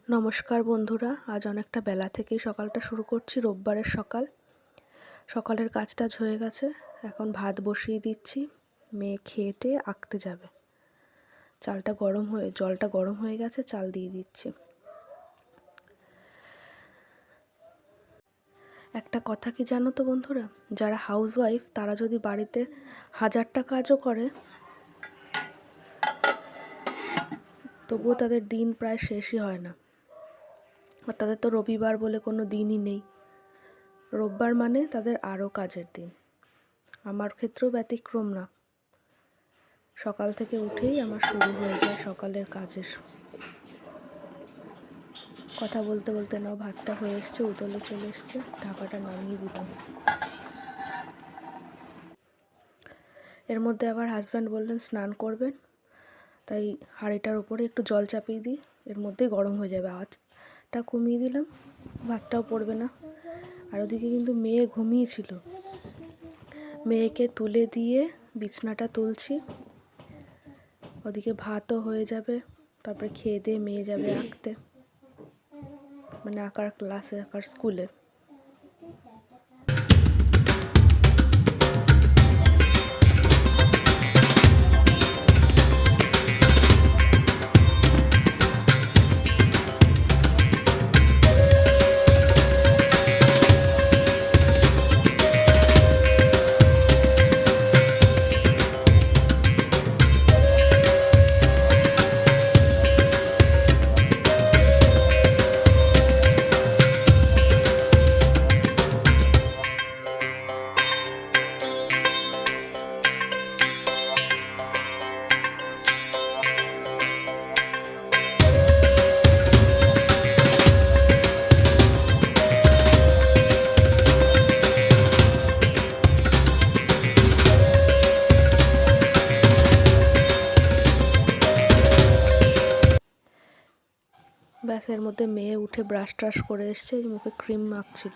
নমস্কার বন্ধুরা, আজ অনেকটা বেলা থেকেই সকালটা শুরু করছি। রোববারের সকালের কাজটাজ হয়ে গেছে। এখন ভাত বসিয়ে দিচ্ছি। মেয়ে খেয়ে আঁকতে যাবে। জলটা গরম হয়ে গেছে, চাল দিয়ে দিচ্ছি। একটা কথা কি জানো তো বন্ধুরা, যারা হাউসওয়াইফ তারা যদি বাড়িতে 1000টা কাজও করে তবুও তাদের দিন প্রায় শেষই হয় না। আর তাদের তো রবিবার বলে কোনো দিনই নেই। রোববার মানে তাদের আরও কাজের দিন। আমার ক্ষেত্রেও ব্যতিক্রম না। সকাল থেকে উঠেই আমার শুরু হয়ে যায় সকালের কাজের। কথা বলতে বলতে নাও ভাতটা হয়ে এসছে, উতলে চলে এসছে, ঢাকাটা নামিয়ে দিলাম। এর মধ্যে আবার হাজব্যান্ড বললেন স্নান করবেন, তাই হাঁড়িটার উপরে একটু জল চাপিয়ে দিই, এর মধ্যেই গরম হয়ে যাবে। আঁচটা কমিয়ে দিলাম, ভাতটাও পড়বে না। আর ওদিকে কিন্তু মেয়ে ঘুমিয়েছিল, মেয়েকে তুলে দিয়ে বিছনাটা তুলছি। ওদিকে ভাতও হয়ে যাবে, তারপরে খেয়ে দিয়ে মেয়ে যাবে আঁকতে, মানে আঁকার ক্লাসে, আঁকার স্কুলে। ব্যাস, এর মধ্যে মেয়ে উঠে ব্রাশ ট্রাশ করে এসছে, মুখে ক্রিম মাখছিল।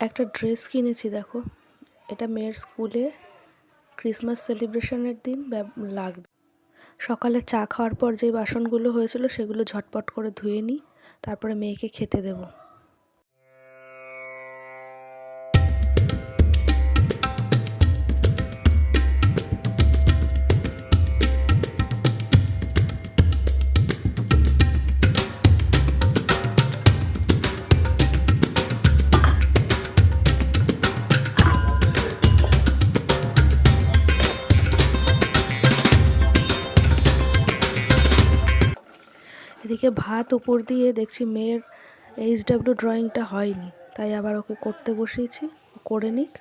একটা ড্রেস কিনেছি, দেখো, এটা মেয়ের স্কুলে ক্রিসমাস সেলিব্রেশনের দিন লাগবে। সকালে চা খাওয়ার পর যে বাসনগুলো হয়েছিল সেগুলো ঝটপট করে ধুয়ে নিই, তারপরে মেয়েকে খেতে দেবো। এদিকে ভাত উপর দিয়ে দেখছি মেয়ের HW ড্রয়িংটা হয়নি, তাই আবার ওকে করতে বসিয়েছি, করে নিক।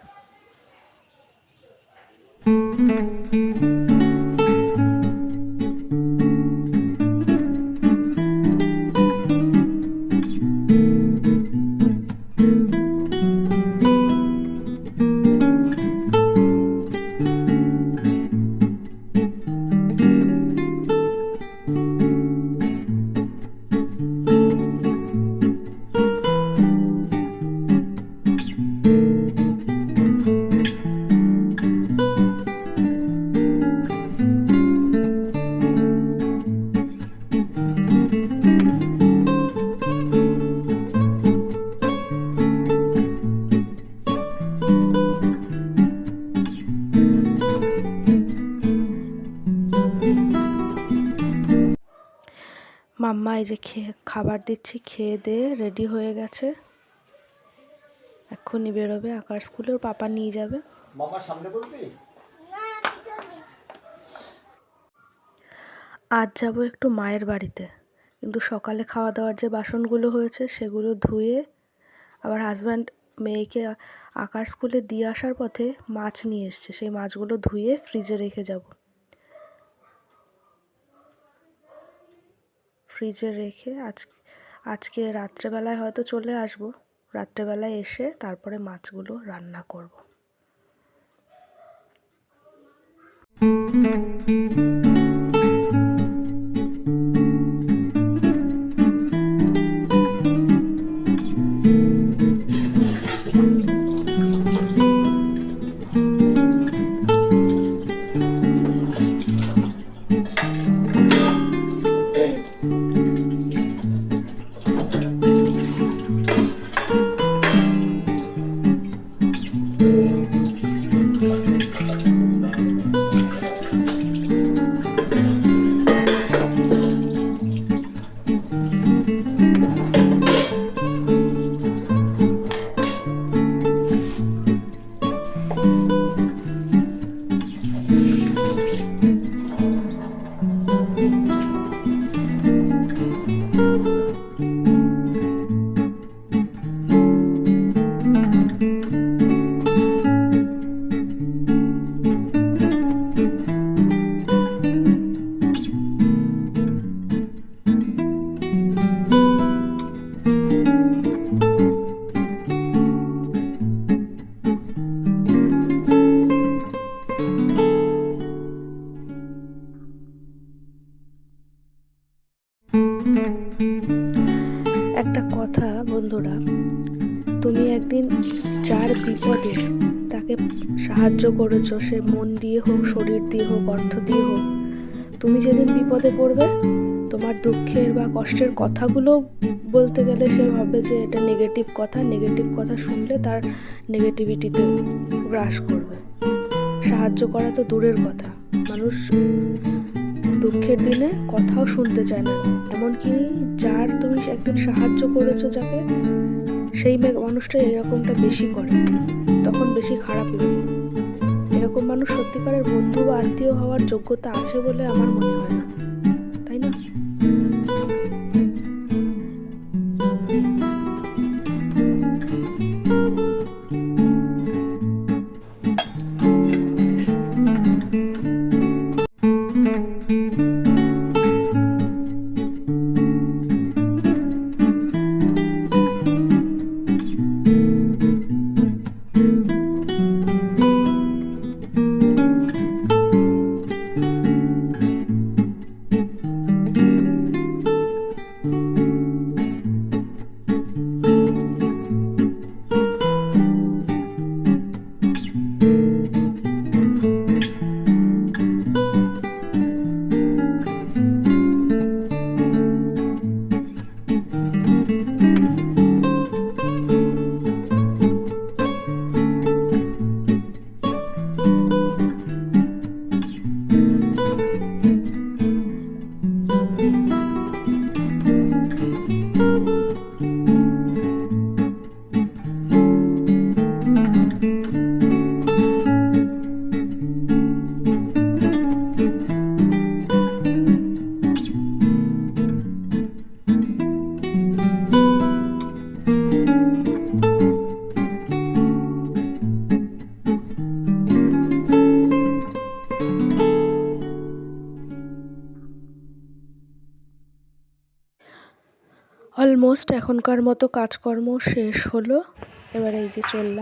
মাম্মা এই যে খাবার দিচ্ছি, খেয়ে দিয়ে রেডি হয়ে গেছে, এক্ষুনি বেরোবে আঁকার স্কুলে, ওর পাপা নিয়ে যাবে। আজ যাব একটু মায়ের বাড়িতে, কিন্তু সকালে খাওয়া দাওয়ার যে বাসনগুলো হয়েছে সেগুলো ধুয়ে আবার হাজব্যান্ড মেয়েকে আঁকার স্কুলে দিয়ে আসার পথে মাছ নিয়ে এসছে, সেই মাছগুলো ধুয়ে ফ্রিজে রেখে যাব। ফ্রিজে রেখে আজকে রাত্রেবেলায় হয়তো চলে আসব। রাত্রেবেলায় এসে তারপরে মাছগুলো রান্না করব। একটা কথা বন্ধুরা, তুমি একদিন যার বিপদে তাকে সাহায্য করেছো, সে মন দিয়ে হোক, শরীর দিয়ে হোক, অর্থ দিয়ে হোক, তুমি যেদিন বিপদে পড়বে তোমার দুঃখের বা কষ্টের কথাগুলো বলতে গেলে সে ভাববে যে এটা নেগেটিভ কথা শুনলে তার নেগেটিভিটিতে গ্রাস করবে। সাহায্য করা তো দূরের কথা, মানুষ দুঃখের দিনে কথাও শুনতে চায় না। এমনকি যার তুমি একদিন সাহায্য করেছো যাকে, সেই মানুষটা এরকমটা বেশি করে, তখন বেশি খারাপ লাগে। এরকম মানুষ সত্যিকারের বন্ধু বা আত্মীয় হওয়ার যোগ্যতা আছে বলে আমার মনে হয় না, তাই না? অলমোস্ট এখনকার মতো কাজকর্ম শেষ হলো, এবার এই যে চললাম।